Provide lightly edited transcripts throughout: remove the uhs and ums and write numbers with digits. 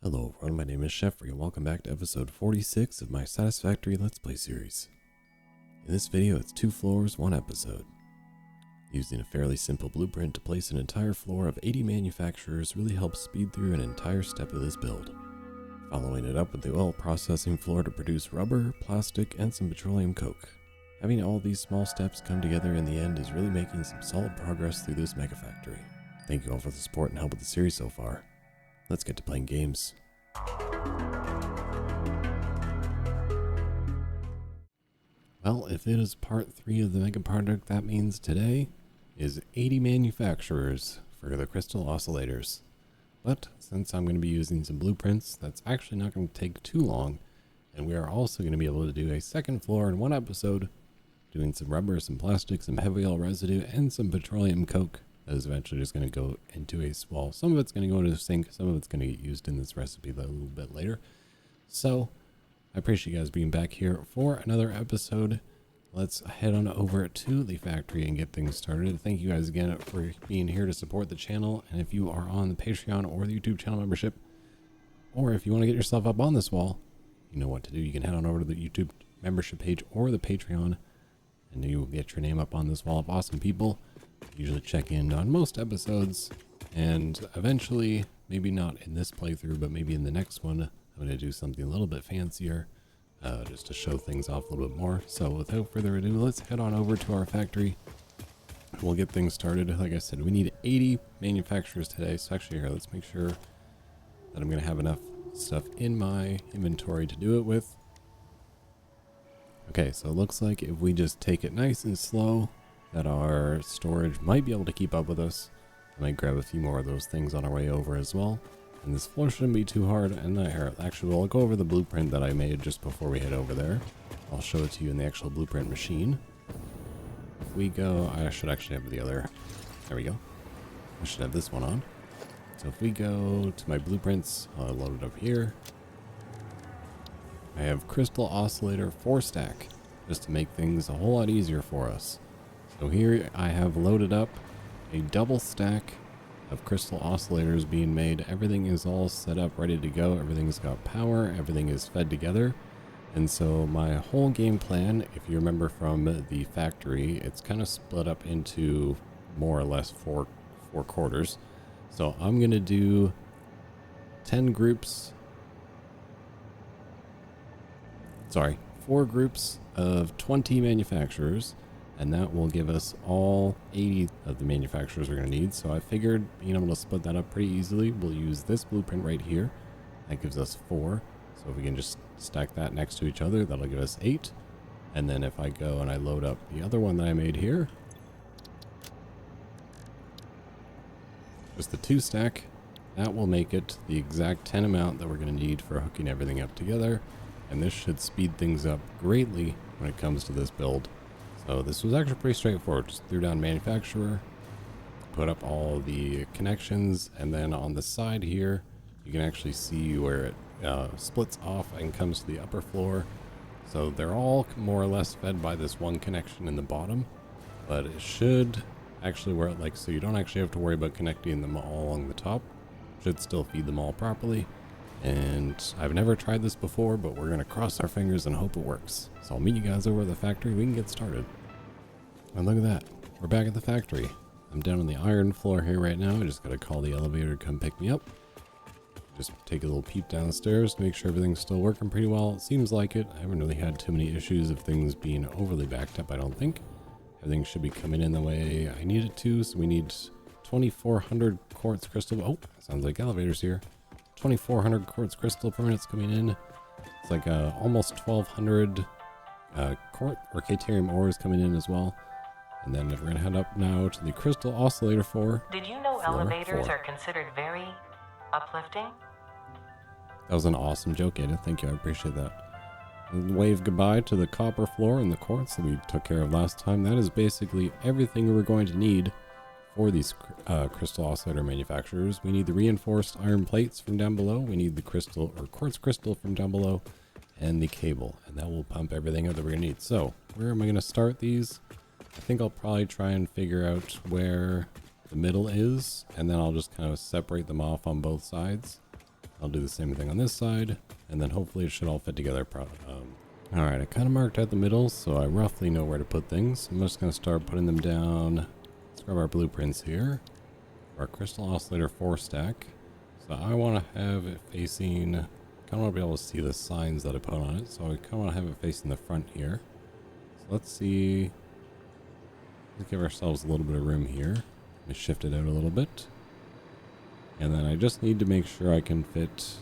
Hello everyone, my name is Jeffrey and welcome back to episode 46 of my Satisfactory Let's Play series. In this video it's 2 floors, 1 episode. Using a fairly simple blueprint to place an entire floor of 80 manufacturers really helps speed through an entire step of this build. Following it up with the oil processing floor to produce rubber, plastic, and some petroleum coke. Having all these small steps come together in the end is really making some solid progress through this mega factory. Thank you all for the support and help with the series so far. Let's get to playing games. Well, if it is part 3 of the mega project, that means today is 80 manufacturers for the Crystal Oscillators. But since I'm going to be using some blueprints, that's actually not going to take too long, and we are also going to be able to do a second floor in 1 episode, doing some rubber, some plastic, some heavy oil residue, and some petroleum coke. That is eventually just going to go into a well, some of it's going to go into the sink, some of it's going to get used in this recipe a little bit later. So I appreciate you guys being back here for another episode. Let's head on over to the factory and get things started. Thank you guys again for being here to support the channel. And if you are on the Patreon or the YouTube channel membership, or if you want to get yourself up on this wall, you know what to do. You can head on over to the YouTube membership page or the Patreon, and you will get your name up on this wall of awesome people. Usually check in on most episodes, and eventually, maybe not in this playthrough, but maybe in the next one, I'm going to do something a little bit fancier, just to show things off a little bit more. So without further ado, let's head on over to our factory. We'll get things started. Like I said, we need 80 manufacturers today. So actually here, let's make sure that I'm going to have enough stuff in my inventory to do it with. Okay, so it looks like if we just take it nice and slow, that our storage might be able to keep up with us. I might grab a few more of those things on our way over as well. And this floor shouldn't be too hard. And here, actually, we'll go over the blueprint that I made just before we head over there. I'll show it to you in the actual blueprint machine. If we go, I should actually have the other. There we go. I should have this one on. So if we go to my blueprints, I'll load it up here. I have Crystal Oscillator 4-stack, just to make things a whole lot easier for us. So here I have loaded up a double stack of crystal oscillators being made. Everything is all set up, ready to go. Everything's got power. Everything is fed together. And so my whole game plan, if you remember from the factory, it's kind of split up into more or less four quarters. So I'm going to do 4 groups of 20 manufacturers. And that will give us all 80 of the manufacturers we're going to need. So I figured being able to split that up pretty easily, we'll use this blueprint right here. That gives us 4. So if we can just stack that next to each other, that'll give us 8. And then if I go and I load up the other one that I made here, just the 2 stack, that will make it the exact 10 amount that we're going to need for hooking everything up together. And this should speed things up greatly when it comes to this build. So this was actually pretty straightforward. Just threw down manufacturer, put up all the connections, and then on the side here, you can actually see where it splits off and comes to the upper floor. So they're all more or less fed by this one connection in the bottom, but it should actually work so you don't actually have to worry about connecting them all along the top. Should still feed them all properly. And I've never tried this before, but we're going to cross our fingers and hope it works. So I'll meet you guys over at the factory. We can get started. And look at that. We're back at the factory. I'm down on the iron floor here right now. I just got to call the elevator to come pick me up. Just take a little peep downstairs to make sure everything's still working pretty well. It seems like it. I haven't really had too many issues of things being overly backed up, I don't think. Everything should be coming in the way I need it to. So we need 2,400 quartz crystal. Oh, sounds like elevators here. 2,400 quartz crystal per minute's coming in. It's like almost 1,200 quart or Caterium ores coming in as well. And then we're gonna head up now to the Crystal Oscillator 4. Did you know elevators are considered very uplifting? That was an awesome joke, Ada. Thank you, I appreciate that. And wave goodbye to the copper floor and the quartz that we took care of last time. That is basically everything we're going to need for these crystal oscillator manufacturers. We need the reinforced iron plates from down below. We need the crystal or quartz crystal from down below, and the cable, and that will pump everything out that we're gonna need. So where am I gonna start these? I think I'll probably try and figure out where the middle is, and then I'll just kind of separate them off on both sides. I'll do the same thing on this side, and then hopefully it should all fit together. Alright, I kind of marked out the middle, so I roughly know where to put things. I'm just going to start putting them down. Let's grab our blueprints here. Our Crystal Oscillator 4 stack. So I want to have it facing, kind of want to be able to see the signs that I put on it. So I kind of want to have it facing the front here. So let's see. Let's give ourselves a little bit of room here. Let me shift it out a little bit. And then I just need to make sure I can fit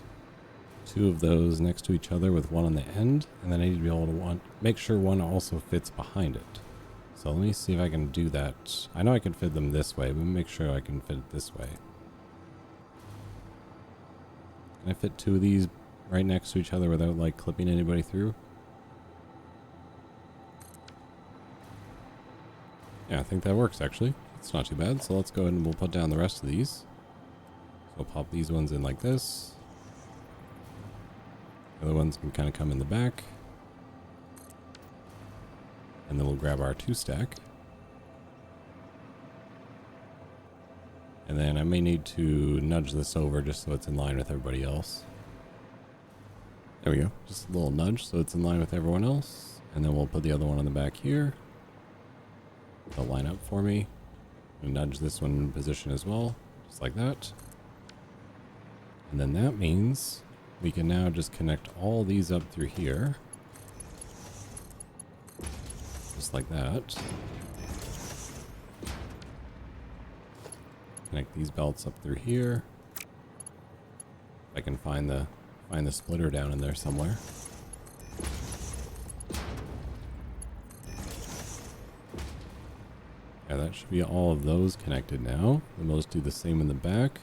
2 of those next to each other with one on the end, and then I need to be able to make sure one also fits behind it. So let me see if I can do that. I know I can fit them this way, but make sure I can fit it this way. Can I fit 2 of these right next to each other without like clipping anybody through? Yeah, I think that works actually. It's not too bad. So let's go ahead and we'll put down the rest of these. So we'll pop these ones in like this. The other ones can kind of come in the back. And then we'll grab our 2 stack. And then I may need to nudge this over just so it's in line with everybody else. There we go. Just a little nudge so it's in line with everyone else. And then we'll put the other one on the back here. They'll line up for me. And nudge this one in position as well. Just like that. And then that means we can now just connect all these up through here. Just like that. Connect these belts up through here. If I can find the splitter down in there somewhere. Yeah, that should be all of those connected now. And we'll just do the same in the back.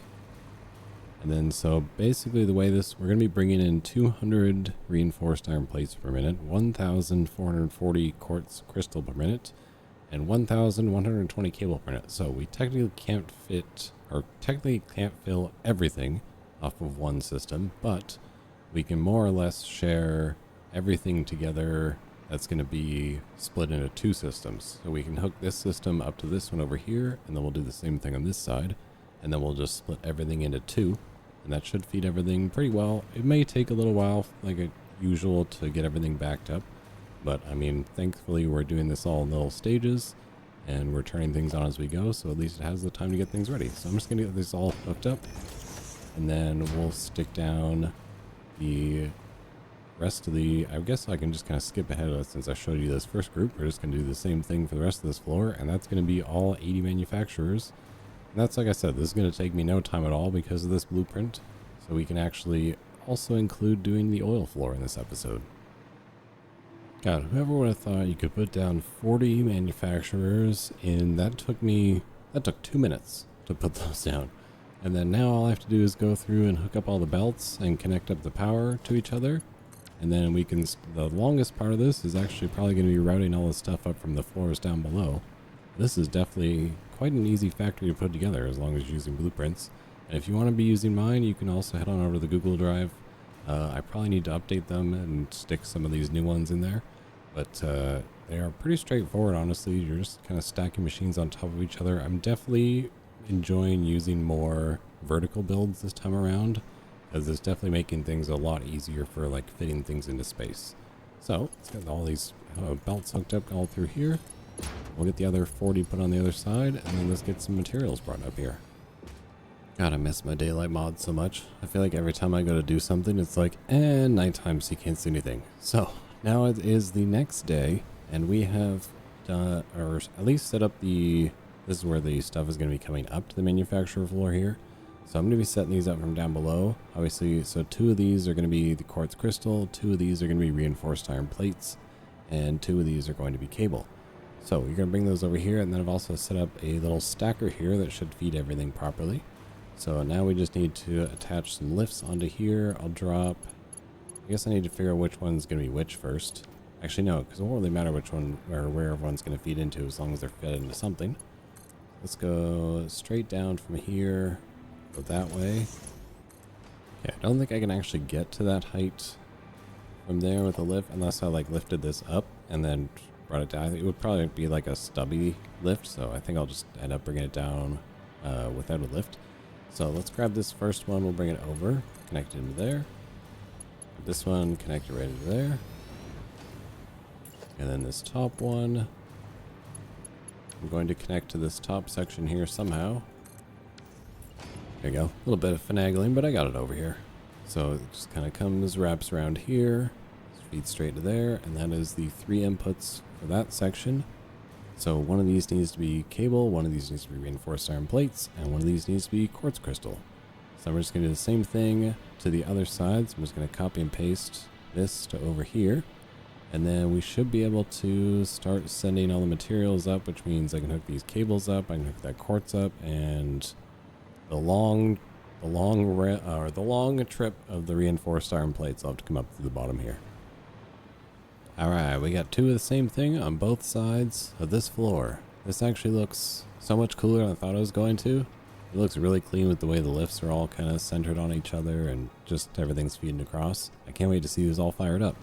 And then so basically the way this, we're going to be bringing in 200 reinforced iron plates per minute, 1,440 quartz crystal per minute, and 1,120 cable per minute. So we technically can't fit, or technically can't fill everything off of one system, but we can more or less share everything together. That's going to be split into 2 systems. So we can hook this system up to this one over here, and then we'll do the same thing on this side, and then we'll just split everything into 2. And that should feed everything pretty well. It may take a little while, like usual, to get everything backed up. But, I mean, thankfully we're doing this all in little stages. And we're turning things on as we go, so at least it has the time to get things ready. So I'm just going to get this all hooked up. And then we'll stick down the rest of the... I guess I can just kind of skip ahead since I showed you this first group. We're just going to do the same thing for the rest of this floor. And that's going to be all 80 manufacturers. And that's, like I said, this is going to take me no time at all because of this blueprint. So we can actually also include doing the oil floor in this episode. God, whoever would have thought you could put down 40 manufacturers in... That took 2 minutes to put those down. And then now all I have to do is go through and hook up all the belts and connect up the power to each other. And then we can... The longest part of this is actually probably going to be routing all the stuff up from the floors down below. This is definitely quite an easy factory to put together as long as you're using blueprints. And if you want to be using mine, you can also head on over to the Google Drive. I probably need to update them and stick some of these new ones in there. But they are pretty straightforward, honestly. You're just kind of stacking machines on top of each other. I'm definitely enjoying using more vertical builds this time around, because it's definitely making things a lot easier for like fitting things into space. So let's get all these belts hooked up all through here. We'll get the other 40 put on the other side, and then let's get some materials brought up here. God, I miss my daylight mod so much. I feel like every time I go to do something, it's like, nighttime, so you can't see anything. So now it is the next day, and we have done, or at least set up the... This is where the stuff is going to be coming up to the manufacturer floor here. So I'm going to be setting these up from down below. Obviously, so 2 of these are going to be the quartz crystal, 2 of these are going to be reinforced iron plates, and 2 of these are going to be cable. So you're going to bring those over here, and then I've also set up a little stacker here that should feed everything properly. So now we just need to attach some lifts onto here. I'll drop... I guess I need to figure out which one's going to be which first. Actually, no, because it won't really matter which one or where everyone's going to feed into as long as they're fed into something. Let's go straight down from here. Go that way. Yeah, I don't think I can actually get to that height from there with a lift unless I like lifted this up and then brought it down. I think it would probably be like a stubby lift, so I think I'll just end up bringing it down without a lift. So let's grab this first one. We'll bring it over, connect it into there. This one, connect it right into there. And then this top one, I'm going to connect to this top section here somehow. There you go. A little bit of finagling, but I got it over here. So it just kind of comes, wraps around here, feeds straight to there, and that is the 3 inputs for that section. So one of these needs to be cable, one of these needs to be reinforced iron plates, and one of these needs to be quartz crystal. So we're just going to do the same thing to the other side. So I'm just going to copy and paste this to over here. And then we should be able to start sending all the materials up, which means I can hook these cables up, I can hook that quartz up, and the long trip of the reinforced iron plates will have to come up through the bottom here. Alright, we got 2 of the same thing on both sides of this floor. This actually looks so much cooler than I thought it was going to. It looks really clean with the way the lifts are all kind of centered on each other and just everything's feeding across. I can't wait to see these all fired up.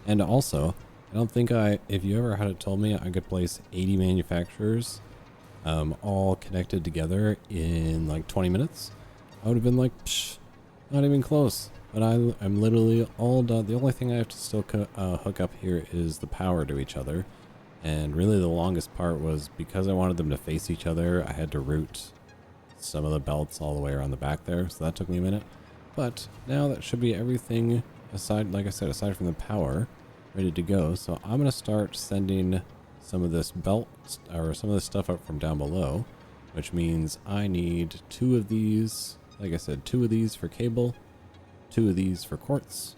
And also, I don't think if you ever had it told me I could place 80 manufacturers all connected together in like 20 minutes, I would have been like, psh, not even close. But I'm literally all done. The only thing I have to still hook up here is the power to each other. And really the longest part was because I wanted them to face each other, I had to route some of the belts all the way around the back there. So that took me a minute. But now that should be everything aside, like I said, aside from the power, ready to go. So I'm going to start sending some of this belt or some of this stuff up from down below, which means I need 2 of these. Like I said, 2 of these for cable, 2 of these for quartz,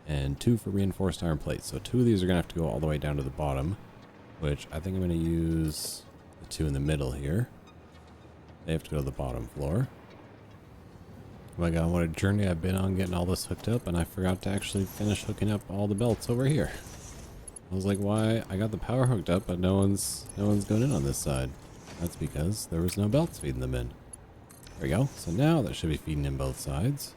and 2 for reinforced iron plates. So 2 of these are going to have to go all the way down to the bottom, which I think I'm going to use the 2 in the middle here. They have to go to the bottom floor. Oh my god, what a journey I've been on getting all this hooked up, and I forgot to actually finish hooking up all the belts over here. I was like, why? I got the power hooked up, but no one's going in on this side. That's because there was no belts feeding them in. There we go. So now that should be feeding in both sides.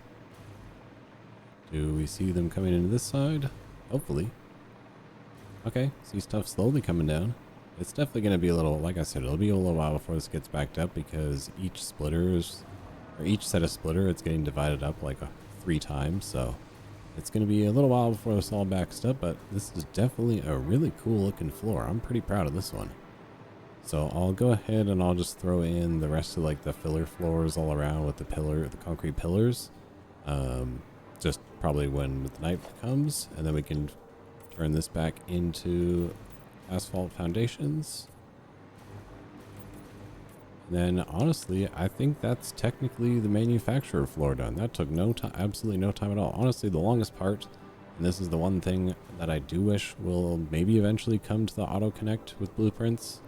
Do we see them coming into this side? Hopefully. Okay, see stuff slowly coming down. It's definitely going to be a little, like I said, it'll be a little while before this gets backed up because each set of splitter, it's getting divided up like 3 times. So it's going to be a little while before this all backs up, but this is definitely a really cool looking floor. I'm pretty proud of this one. So I'll go ahead and I'll just throw in the rest of like the filler floors all around with the concrete pillars. Just probably when the night comes, and then we can turn this back into asphalt foundations. And then honestly, I think that's technically the manufacturer floor done. That took no time, absolutely no time at all. Honestly, the longest part, and this is the one thing that I do wish will maybe eventually come to the auto connect with blueprints,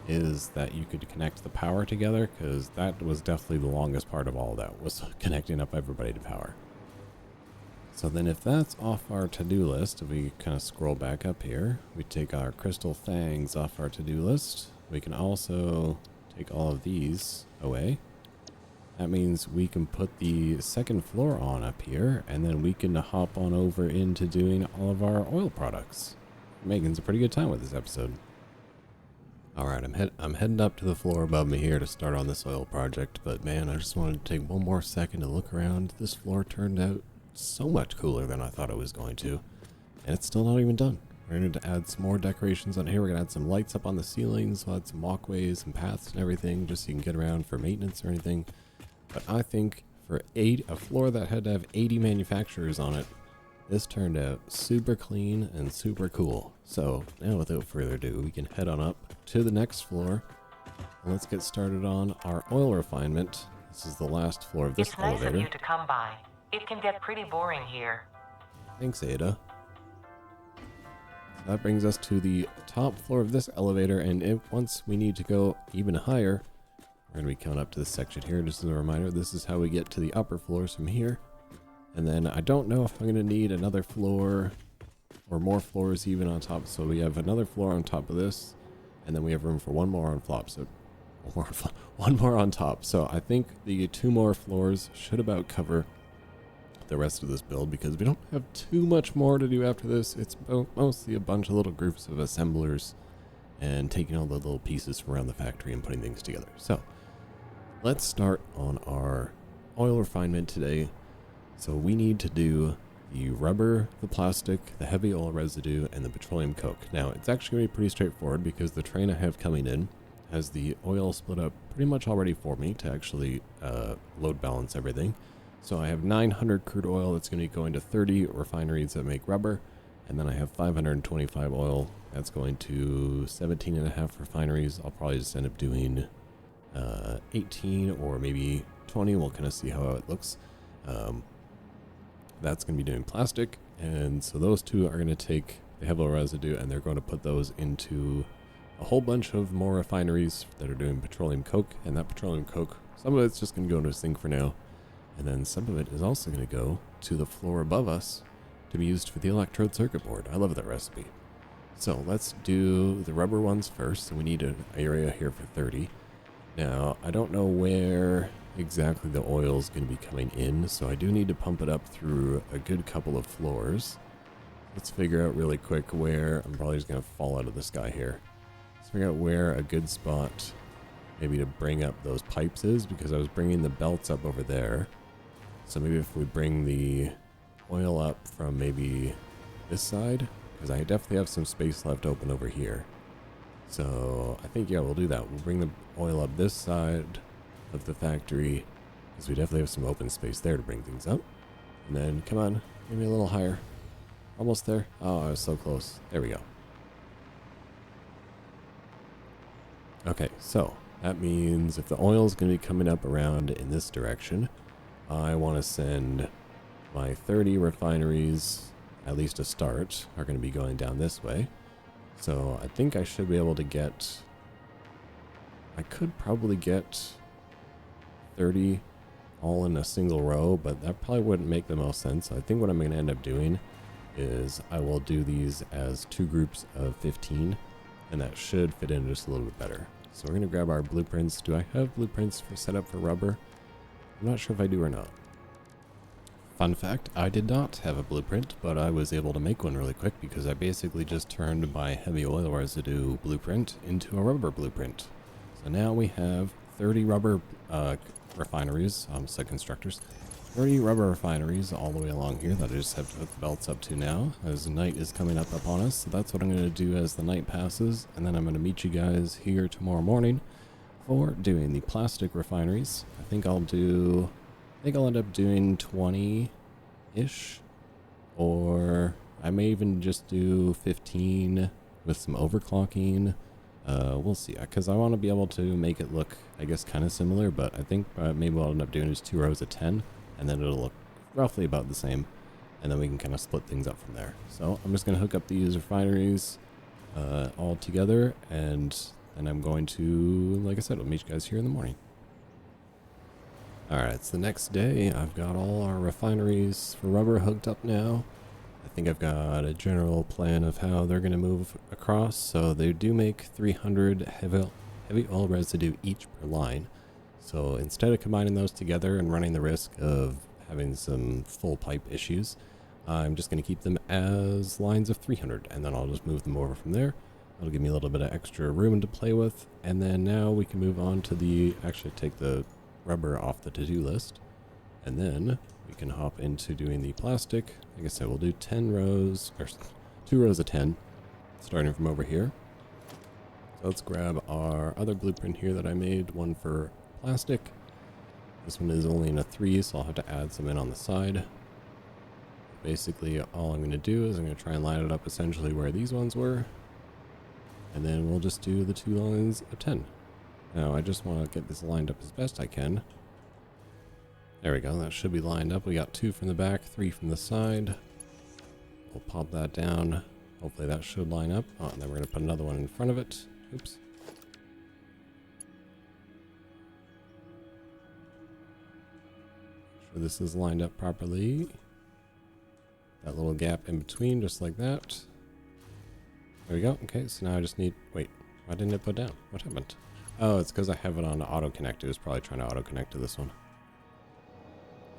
is that you could connect the power together, because that was definitely the longest part of all of that, was connecting up everybody to power. So then if that's off our to-do list, if we kind of scroll back up here, we take our crystal fangs off our to-do list. We can also take all of these away. That means we can put the second floor on up here, and then we can hop on over into doing all of our oil products. Megan's a pretty good time with this episode. Alright, I'm heading up to the floor above me here to start on this oil project, but man, I just wanted to take one more second to look around. This floor turned out so much cooler than I thought it was going to, and it's still not even done. We're going to add some more decorations on here. We're going to add some lights up on the ceilings. We'll add some walkways and paths and everything, just so you can get around for maintenance or anything. But I think for a floor that had to have 80 manufacturers on it, this turned out super clean and super cool. So now without further ado, we can head on up to the next floor, and let's get started on our oil refinement. This is the last floor of this elevator. It's nice of you to come by. It can get pretty boring here. Thanks, Ada. That brings us to the top floor of this elevator, and once we need to go even higher, we're going to be coming up to this section here. Just as a reminder, this is how we get to the upper floors from here. And then I don't know if I'm going to need another floor or more floors even on top. So we have another floor on top of this, and then we have room for one more on flop. So one more on top. So I think the 2 more floors should about cover the rest of this build, because we don't have too much more to do after this. It's mostly a bunch of little groups of assemblers and taking all the little pieces from around the factory and putting things together. So let's start on our oil refinement today. So we need to do the rubber, the plastic, the heavy oil residue, and the petroleum coke. Now, it's actually going to be pretty straightforward because the train I have coming in has the oil split up pretty much already for me to actually load balance everything. So I have 900 crude oil that's going to be going to 30 refineries that make rubber. And then I have 525 oil that's going to 17.5 refineries. I'll probably just end up doing 18 or maybe 20. We'll kind of see how it looks. That's going to be doing plastic. And so those two are going to take the heavy oil residue and they're going to put those into a whole bunch of more refineries that are doing petroleum coke. And that petroleum coke, some of it's just going to go into a sink for now. And then some of it is also going to go to the floor above us to be used for the electrode circuit board. I love that recipe. So let's do the rubber ones first. So we need an area here for 30. Now, I don't know where exactly the oil is going to be coming in, so I do need to pump it up through a good couple of floors. Let's figure out really quick where, I'm probably just going to fall out of the sky here. Let's figure out where a good spot maybe to bring up those pipes is, because I was bringing the belts up over there. So maybe if we bring the oil up from maybe this side, because I definitely have some space left open over here. So I think, yeah, we'll do that. We'll bring the oil up this side of the factory, because we definitely have some open space there to bring things up. And then, come on, maybe a little higher. Almost there. Oh, I was so close. There we go. Okay, so that means if the oil is going to be coming up around in this direction, I want to send my 30 refineries, at least to start, are going to be going down this way. So I think I should be able to get, I could probably get 30 all in a single row, but that probably wouldn't make the most sense. I think what I'm going to end up doing is I will do these as two groups of 15, and that should fit in just a little bit better. So we're going to grab our blueprints. Do I have blueprints for set up for rubber? I'm not sure if I do or not. Fun fact, I did not have a blueprint, but I was able to make one really quick because I basically just turned my heavy oil residue blueprint into a rubber blueprint. So now we have 30 rubber refineries, site constructors, 30 rubber refineries all the way along here that I just have to hook the belts up to now as night is coming up upon us. So that's what I'm going to do as the night passes, and then I'm going to meet you guys here tomorrow morning for doing the plastic refineries. I think I'll end up doing 20-ish, or I may even just do 15 with some overclocking. We'll see, because I want to be able to make it look, I guess, kind of similar, but I think maybe what I'll end up doing is 2 rows of 10, and then it'll look roughly about the same, and then we can kind of split things up from there. So I'm just going to hook up these refineries all together, and then I'm going to, like I said, I'll meet you guys here in the morning. Alright, it's the next day. I've got all our refineries for rubber hooked up now. I think I've got a general plan of how they're going to move across. So they do make 300 heavy oil residue each per line. So instead of combining those together and running the risk of having some full pipe issues, I'm just going to keep them as lines of 300, and then I'll just move them over from there. That'll give me a little bit of extra room to play with. And then now we can move on to actually take the rubber off the to-do list, and then we can hop into doing the plastic. Like I said, we'll do 10 rows, or 2 rows of 10, starting from over here. So let's grab our other blueprint here that I made, one for plastic. This one is only in a 3, so I'll have to add some in on the side. Basically, all I'm going to do is I'm going to try and line it up essentially where these ones were, and then we'll just do the 2 lines of 10. Now, I just want to get this lined up as best I can. There we go, that should be lined up. We got 2 from the back, 3 from the side. We'll pop that down. Hopefully that should line up. Oh, and then we're going to put another one in front of it. Oops. Make sure this is lined up properly. That little gap in between, just like that. There we go. Okay, so now I just need... Wait, why didn't it put down? What happened? Oh, it's because I have it on auto connect. It was probably trying to auto connect to this one.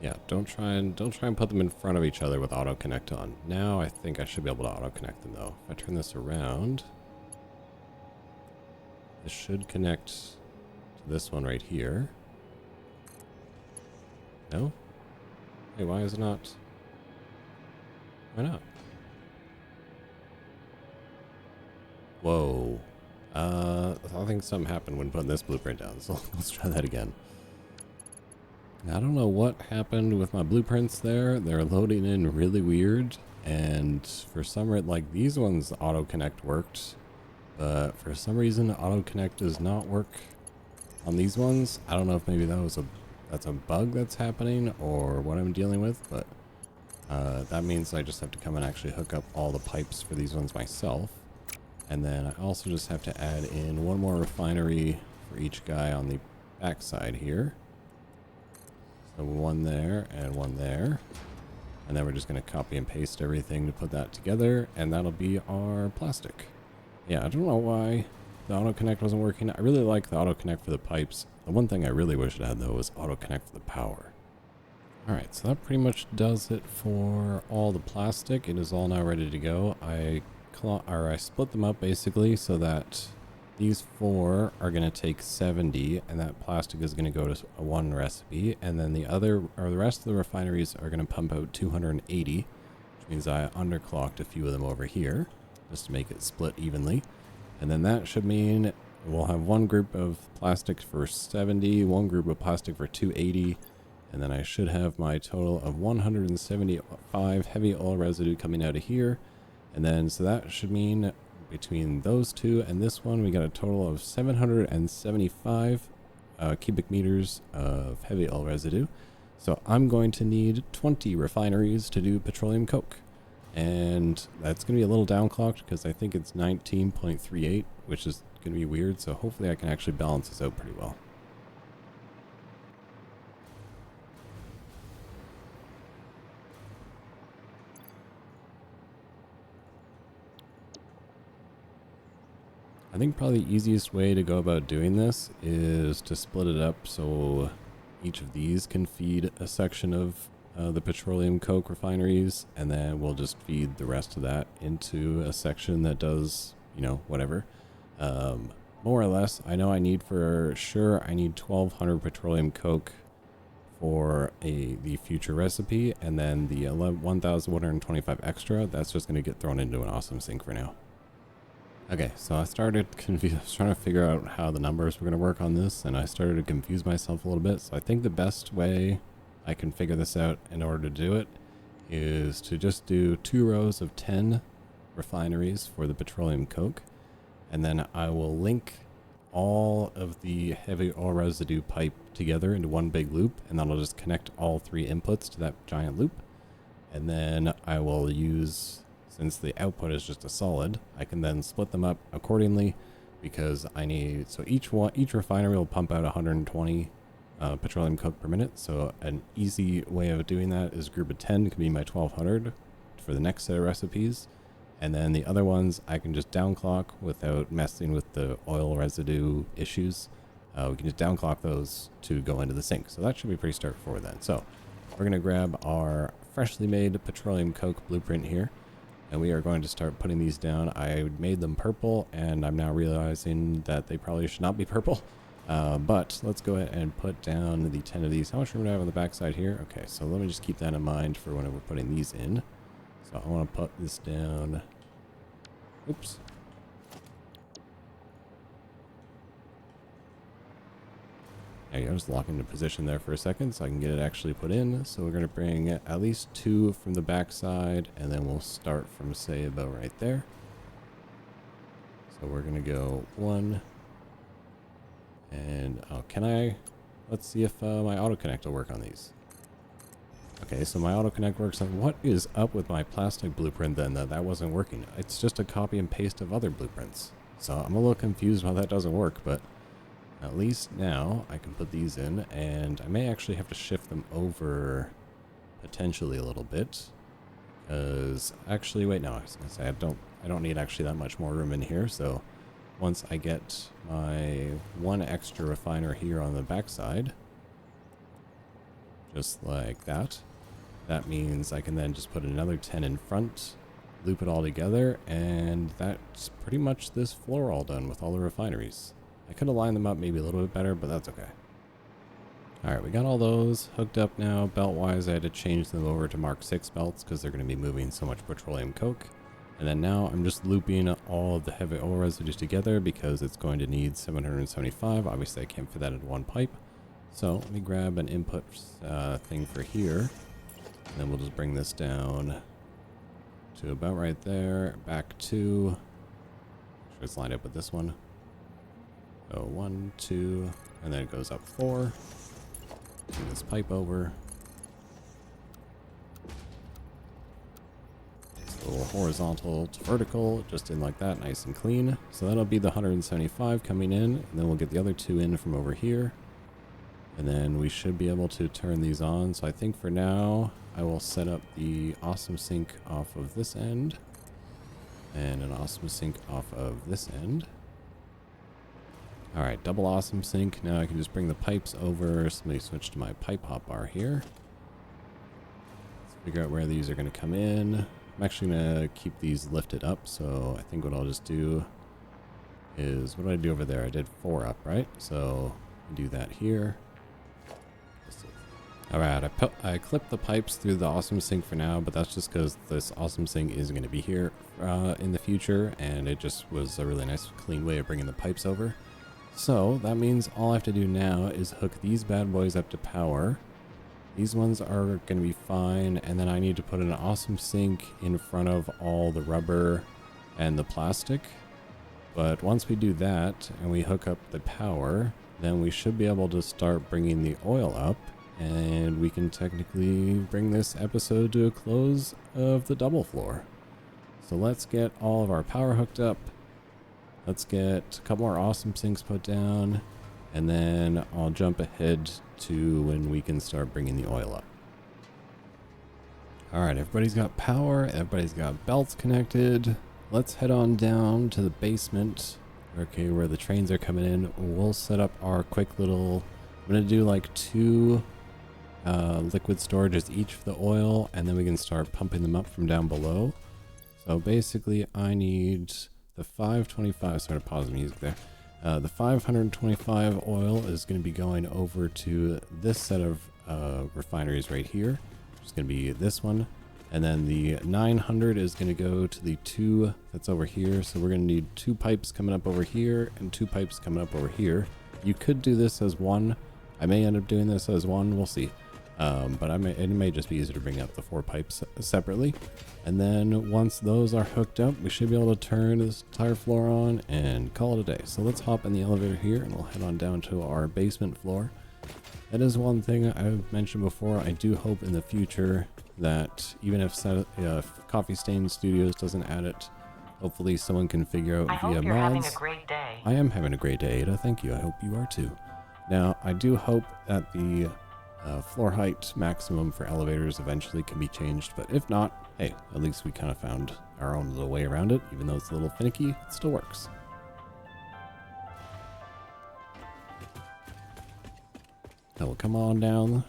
Yeah, don't try and put them in front of each other with auto connect on. Now I think I should be able to auto connect them though. If I turn this around, this should connect to this one right here. No? Hey, why is it not? Why not? Whoa. I think something happened when putting this blueprint down, so let's try that again. I don't know what happened with my blueprints there. They're loading in really weird, and for some reason, like these ones, auto connect worked, but for some reason, auto connect does not work on these ones. I don't know if maybe that's a bug that's happening or what I'm dealing with, but that means I just have to come and actually hook up all the pipes for these ones myself. And then I also just have to add in one more refinery for each guy on the back side here. So one there and one there. And then we're just going to copy and paste everything to put that together. And that'll be our plastic. Yeah, I don't know why the auto connect wasn't working. I really like the auto connect for the pipes. The one thing I really wish it had though was auto connect for the power. Alright, so that pretty much does it for all the plastic. It is all now ready to go. I split them up basically so that these 4 are going to take 70 and that plastic is going to go to one recipe, and then the rest of the refineries are going to pump out 280, which means I underclocked a few of them over here just to make it split evenly. And then that should mean we'll have one group of plastic for 70, one group of plastic for 280, and then I should have my total of 175 heavy oil residue coming out of here. And then, so that should mean between those two and this one, we got a total of 775 cubic meters of heavy oil residue. So I'm going to need 20 refineries to do petroleum coke. And that's going to be a little downclocked because I think it's 19.38, which is going to be weird. So hopefully I can actually balance this out pretty well. I think probably the easiest way to go about doing this is to split it up so each of these can feed a section of the petroleum coke refineries, and then we'll just feed the rest of that into a section that does, you know, whatever. More or less, I know I need for sure, I need 1200 petroleum coke for the future recipe, and then the 1125 extra, that's just going to get thrown into an awesome sink for now. Okay, so I started confused. I was trying to figure out how the numbers were going to work on this, and I started to confuse myself a little bit. So I think the best way I can figure this out in order to do it is to just do 2 rows of 10 refineries for the petroleum coke, and then I will link all of the heavy oil residue pipe together into one big loop, and that'll just connect all 3 inputs to that giant loop. And then I will use, since the output is just a solid, I can then split them up accordingly, because I need, so each refinery will pump out 120 petroleum coke per minute. So an easy way of doing that is group of 10 can be my 1200 for the next set of recipes, and then the other ones I can just downclock without messing with the oil residue issues. We can just downclock those to go into the sink. So that should be pretty straightforward then. So we're going to grab our freshly made petroleum coke blueprint here, and we are going to start putting these down. I made them purple, and I'm now realizing that they probably should not be purple. But let's go ahead and put down the 10 of these. How much room do I have on the back side here? Okay, so let me just keep that in mind for when we're putting these in. So I want to put this down. Oops. There you go, just lock into position there for a second so I can get it actually put in. So we're going to bring at least 2 from the back side, and then we'll start from, say, about right there. So we're going to go 1. And, let's see if my auto connect will work on these. Okay, so my auto connect works on, what is up with my plastic blueprint then that wasn't working? It's just a copy and paste of other blueprints. So I'm a little confused why that doesn't work, but at least now I can put these in, and I may actually have to shift them over potentially a little bit. Because actually, wait, no, I was gonna say I don't need actually that much more room in here, so once I get my 1 extra refiner here on the backside, just like that, that means I can then just put another 10 in front, loop it all together, and that's pretty much this floor all done with all the refineries. I could have lined them up maybe a little bit better, but that's okay. Alright, we got all those hooked up now. Belt-wise, I had to change them over to Mark 6 belts because they're going to be moving so much petroleum coke. And then now I'm just looping all of the heavy oil residues together because it's going to need 775. Obviously, I can't fit that into one pipe. So let me grab an input thing for here. And then we'll just bring this down to about right there. Back to... Make sure it's lined up with this one. So 1, 2, and then it goes up 4. Bring this pipe over. A little horizontal to vertical, just in like that, nice and clean. So that'll be the 175 coming in, and then we'll get the other 2 in from over here. And then we should be able to turn these on. So I think for now, I will set up the awesome sink off of this end. And an awesome sink off of this end. Alright, double awesome sink. Now I can just bring the pipes over. Somebody switch to my pipe hotbar here. Let's figure out where these are going to come in. I'm actually going to keep these lifted up. So I think what I'll just do is, what did I do over there? I did 4 up, right? So do that here. Alright, I clipped the pipes through the awesome sink for now, but that's just because this awesome sink is going to be here in the future, and it just was a really nice clean way of bringing the pipes over. So that means all I have to do now is hook these bad boys up to power. These ones are going to be fine, and then I need to put an awesome sink in front of all the rubber and the plastic. But once we do that and we hook up the power, then we should be able to start bringing the oil up, and we can technically bring this episode to a close of the double floor. So let's get all of our power hooked up. Let's get a couple more awesome sinks put down, and then I'll jump ahead to when we can start bringing the oil up. Alright, everybody's got power, everybody's got belts connected. Let's head on down to the basement, okay, where the trains are coming in. We'll set up our quick little, I'm going to do like 2 liquid storages each for the oil, and then we can start pumping them up from down below. So basically I need the 525, sorry to pause the music there. The 525 oil is going to be going over to this set of refineries right here, which is going to be this one. And then the 900 is going to go to the 2 that's over here. So we're going to need 2 pipes coming up over here and 2 pipes coming up over here. You could do this as one. I may end up doing this as one. We'll see. But it may just be easier to bring up the 4 pipes separately. And then once those are hooked up, we should be able to turn this entire floor on and call it a day. So let's hop in the elevator here and we'll head on down to our basement floor. That is one thing I've mentioned before. I do hope in the future that even if Coffee Stain Studios doesn't add it, hopefully someone can figure out via mods. Having a great day. I am having a great day, Ada. Thank you. I hope you are too. Now, I do hope that the floor height maximum for elevators eventually can be changed, but if not, hey, at least we kind of found our own little way around it. Even though it's a little finicky, it still works. Now we'll come on down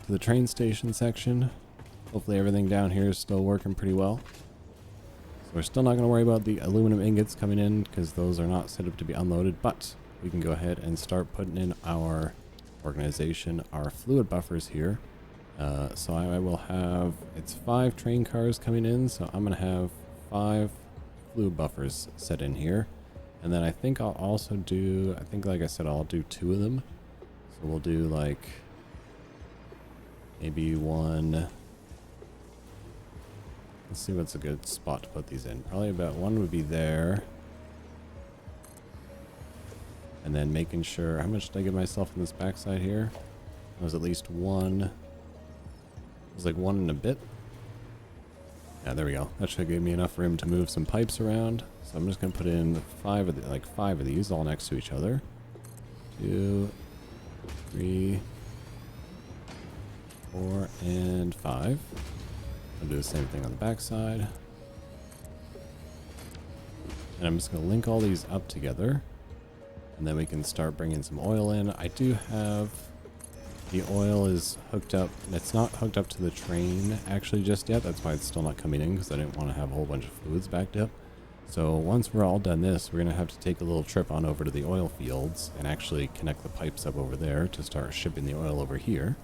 to the train station section. Hopefully everything down here is still working pretty well. So we're still not going to worry about the aluminum ingots coming in because those are not set up to be unloaded, but we can go ahead and start putting in our organization, our fluid buffers here. So I will have, it's 5 train cars coming in, so I'm going to have 5 fluid buffers set in here. And then I think I'll also do, I think like I said, I'll do 2 of them. So we'll do like maybe one. Let's see what's a good spot to put these in. Probably about one would be there. And then making sure, how much did I give myself on this backside here? That was at least 1. It was like 1 and a bit. Yeah, there we go. That should give me enough room to move some pipes around. So I'm just going to put in 5 of these all next to each other. 2, 3, 4, and 5. I'll do the same thing on the back side. And I'm just going to link all these up together. And then we can start bringing some oil in. I do have, the oil is hooked up, and it's not hooked up to the train actually just yet. That's why it's still not coming in, because I didn't want to have a whole bunch of fluids backed up. So once we're all done this, we're going to have to take a little trip on over to the oil fields and actually connect the pipes up over there to start shipping the oil over here.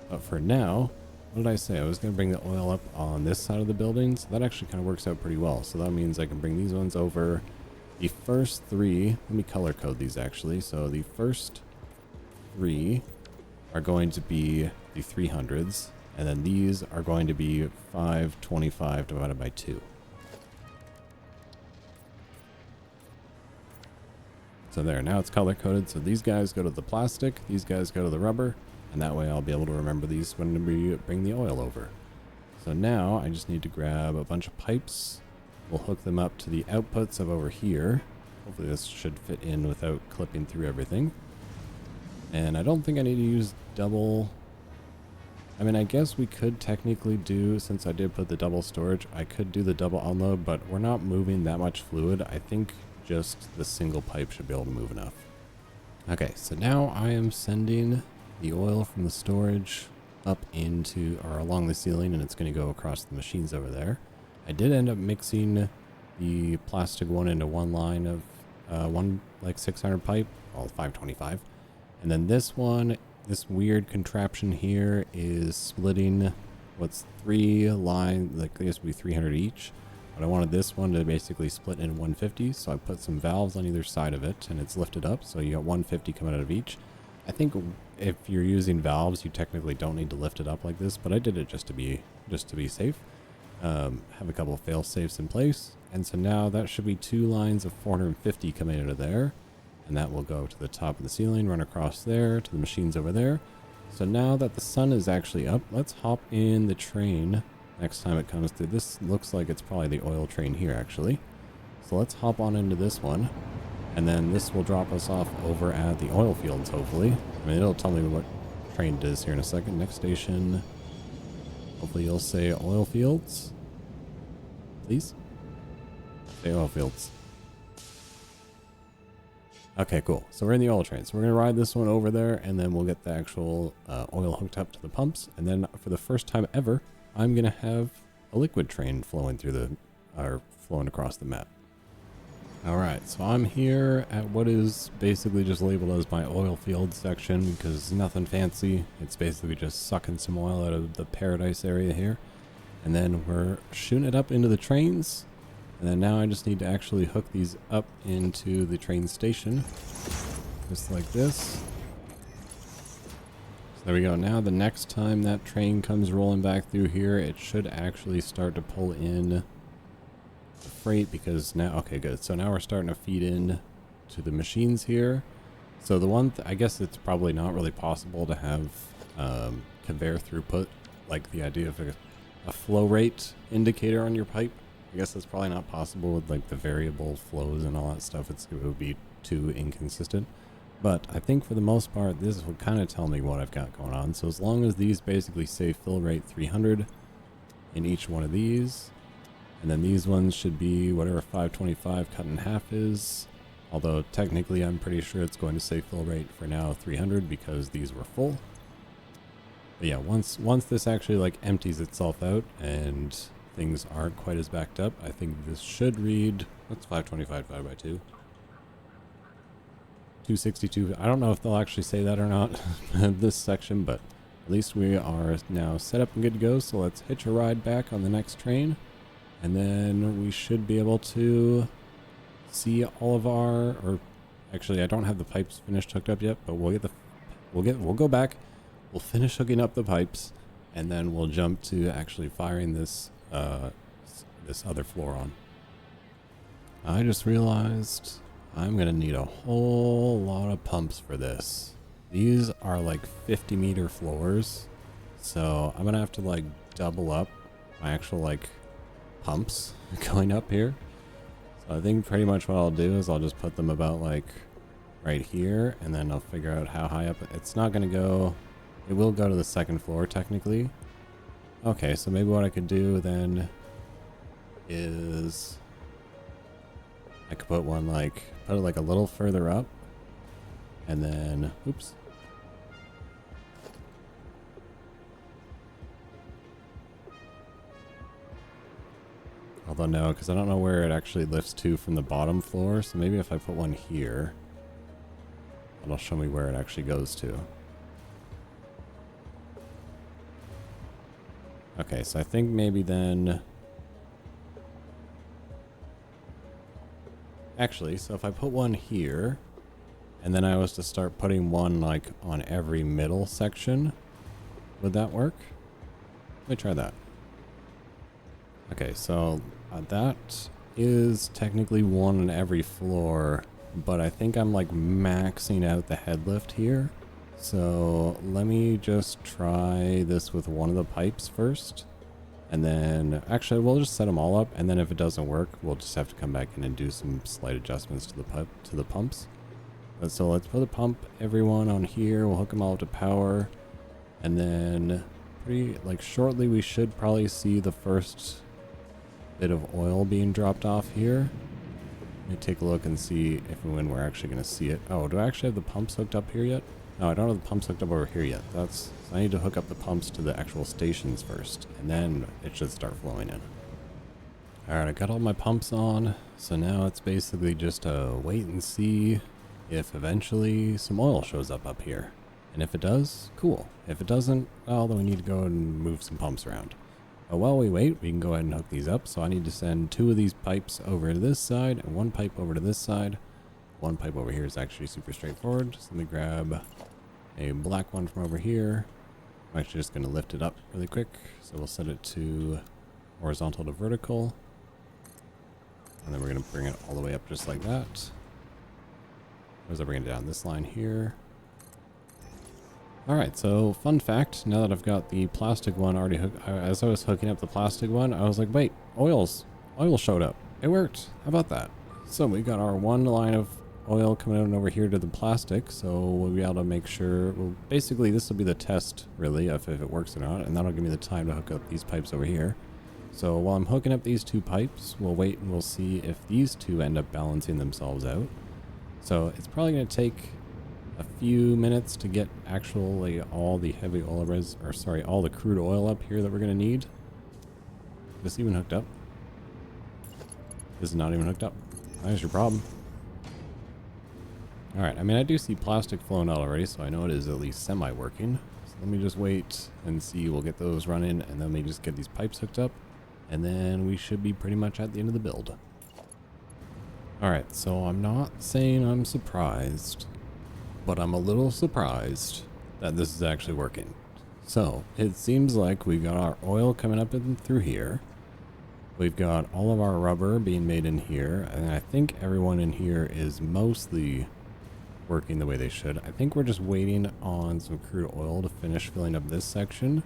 But for now, what did I say? I was going to bring the oil up on this side of the building. So that actually kind of works out pretty well. So that means I can bring these ones over. The first three, let me color code these actually. So the first three are going to be the 300s. And then these are going to be 525 divided by 2. So there, now it's color coded. So these guys go to the plastic, these guys go to the rubber, and that way I'll be able to remember these when we bring the oil over. So now I just need to grab a bunch of pipes. We'll hook them up to the outputs of over here. Hopefully this should fit in without clipping through everything. And I don't think I need to use double. I mean, I guess we could technically do, since I did put the double storage, I could do the double unload, but we're not moving that much fluid. I think just the single pipe should be able to move enough. Okay, so now I am sending the oil from the storage up into or along the ceiling, and it's going to go across the machines over there. I did end up mixing the plastic one into one line of one like 600 pipe, all 525, and then this one, this weird contraption here is splitting what's 3 lines, like I guess would be 300 each. But I wanted this one to basically split in 150, so I put some valves on either side of it, and it's lifted up, so you got 150 coming out of each. I think if you're using valves, you technically don't need to lift it up like this, but I did it just to be safe. Have a couple of fail safes in place, and so now that should be 2 lines of 450 coming out of there, and that will go to the top of the ceiling, run across there to the machines over there. So now that the sun is actually up, let's hop in the train. Next time it comes through, this looks like it's probably the oil train here actually. So let's hop on into this one, and then this will drop us off over at the oil fields hopefully. I mean, it'll tell me what train it is here in a second. Next station, hopefully you'll say oil fields. Please? Say oil fields. Okay, cool. So we're in the oil train. So we're going to ride this one over there, and then we'll get the actual oil hooked up to the pumps. And then for the first time ever, I'm going to have a liquid train flowing through flowing across the map. All right, so I'm here at what is basically just labeled as my oil field section because nothing fancy. It's basically just sucking some oil out of the paradise area here. And then we're shooting it up into the trains. And then now I just need to actually hook these up into the train station. Just like this. There we go. Now the next time that train comes rolling back through here, it should actually start to pull in the freight because now, okay, good. So now we're starting to feed in to the machines here. So the one, I guess it's probably not really possible to have conveyor throughput, like the idea of a flow rate indicator on your pipe. I guess that's probably not possible with like the variable flows and all that stuff. It would be too inconsistent. But I think for the most part, this will kind of tell me what I've got going on. So as long as these basically say fill rate 300 in each one of these, and then these ones should be whatever 525 cut in half is. Although technically I'm pretty sure it's going to say fill rate for now 300 because these were full. But yeah, once this actually like empties itself out and things aren't quite as backed up, I think this should read, what's 525 divided by 2? 262. I don't know if they'll actually say that or not in this section, but at least we are now set up and good to go. So let's hitch a ride back on the next train, and then we should be able to see all of our, or actually I don't have the pipes finished hooked up yet, but we'll go back, we'll finish hooking up the pipes, and then we'll jump to actually firing this this other floor on. I just realized I'm gonna need a whole lot of pumps for this. These are like 50 meter floors, so I'm gonna have to like double up my actual like pumps going up here. So I think pretty much what I'll do is I'll just put them about like right here, and then I'll figure out how high up. It's not gonna go, it will go to the second floor technically. Okay, so maybe what I could do then is I could put one like, put it like a little further up, and then, oops. Although no, because I don't know where it actually lifts to from the bottom floor. So maybe if I put one here, it'll show me where it actually goes to. Okay, so I think maybe then... Actually, so if I put one here, and then I was to start putting one like on every middle section, would that work? Let me try that. Okay, so that is technically one on every floor, but I think I'm like maxing out the head lift here. So let me just try this with one of the pipes first. And then actually we'll just set them all up, and then if it doesn't work, we'll just have to come back in and do some slight adjustments to the pumps. But so let's put a pump everyone on here. We'll hook them all up to power, and then pretty like shortly we should probably see the first bit of oil being dropped off here. Let me take a look and see if and when we're actually going to see it. Oh, do I actually have the pumps hooked up here yet? No, I don't have the pumps hooked up over here yet. So I need to hook up the pumps to the actual stations first, and then it should start flowing in. Alright, I got all my pumps on, so now it's basically just a wait and see if eventually some oil shows up here. And if it does, cool. If it doesn't, well, then we need to go and move some pumps around. But while we wait, we can go ahead and hook these up. So I need to send 2 of these pipes over to this side and 1 pipe over to this side. 1 pipe over here is actually super straightforward. So let me grab a black one from over here. I'm actually just going to lift it up really quick. So we'll set it to horizontal to vertical. And then we're going to bring it all the way up just like that. As I bring it down this line here. Alright, so fun fact, now that I've got the plastic one already hooked, as I was hooking up the plastic one, I was like, wait, oil showed up. It worked. How about that? So we got our one line of oil coming out over here to the plastic, so we'll be able to make sure, well, basically this will be the test, really, if it works or not, and that'll give me the time to hook up these pipes over here. So while I'm hooking up these 2 pipes, we'll wait and we'll see if these 2 end up balancing themselves out. So it's probably going to take a few minutes to get actually all the heavy oil all the crude oil up here that we're going to need. Is this even hooked up? This is not even hooked up. There's your problem. Alright, I mean I do see plastic flowing out already, so I know it is at least semi-working. So let me just wait and see. We'll get those running, and then we just get these pipes hooked up, and then we should be pretty much at the end of the build. Alright, so I'm not saying I'm surprised, but I'm a little surprised that this is actually working. So it seems like we've got our oil coming up in through here. We've got all of our rubber being made in here, and I think everyone in here is mostly working the way they should. I think we're just waiting on some crude oil to finish filling up this section.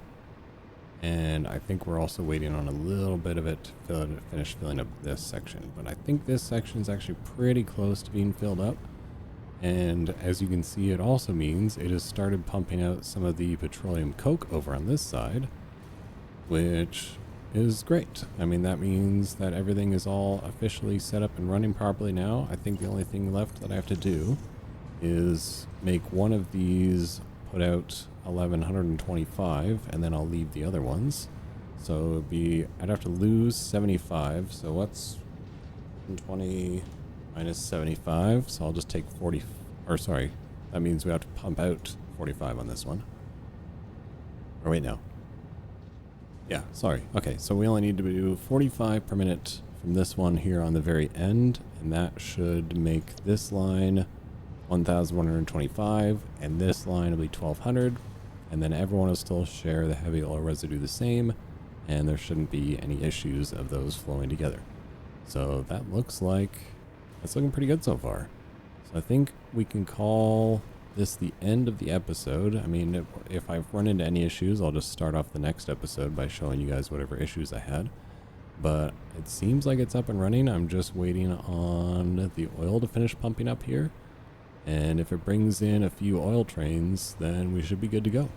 And I think we're also waiting on a little bit of it to finish filling up this section. But I think this section is actually pretty close to being filled up. And as you can see, it also means it has started pumping out some of the petroleum coke over on this side, which is great. I mean, that means that everything is all officially set up and running properly now. I think the only thing left that I have to do is make one of these put out 1125, and then I'll leave the other ones. So it'd be, I'd have to lose 75. So what's 120 minus 75? So I'll just take 40, or sorry, that means we have to pump out 45 on this one. Or wait, no. Yeah, sorry. Okay, so we only need to do 45 per minute from this one here on the very end, and that should make this line 1,125, and this line will be 1,200, and then everyone will still share the heavy oil residue the same, and there shouldn't be any issues of those flowing together. So that looks like it's looking pretty good so far. So I think we can call this the end of the episode. I mean, if I've run into any issues, I'll just start off the next episode by showing you guys whatever issues I had. But it seems like it's up and running. I'm just waiting on the oil to finish pumping up here. And if it brings in a few oil trains, then we should be good to go.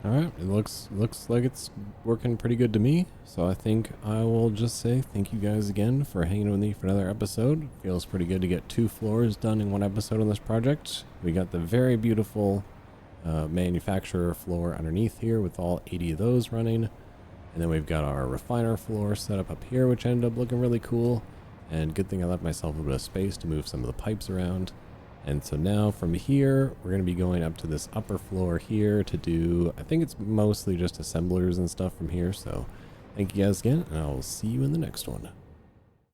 Alright, it looks like it's working pretty good to me. So I think I will just say thank you guys again for hanging with me for another episode. Feels pretty good to get 2 floors done in one episode on this project. We got the very beautiful manufacturer floor underneath here with all 80 of those running. And then we've got our refiner floor set up here, which ended up looking really cool. And good thing I left myself a bit of space to move some of the pipes around. And so now from here, we're going to be going up to this upper floor here to do, I think it's mostly just assemblers and stuff from here. So thank you guys again, and I'll see you in the next one.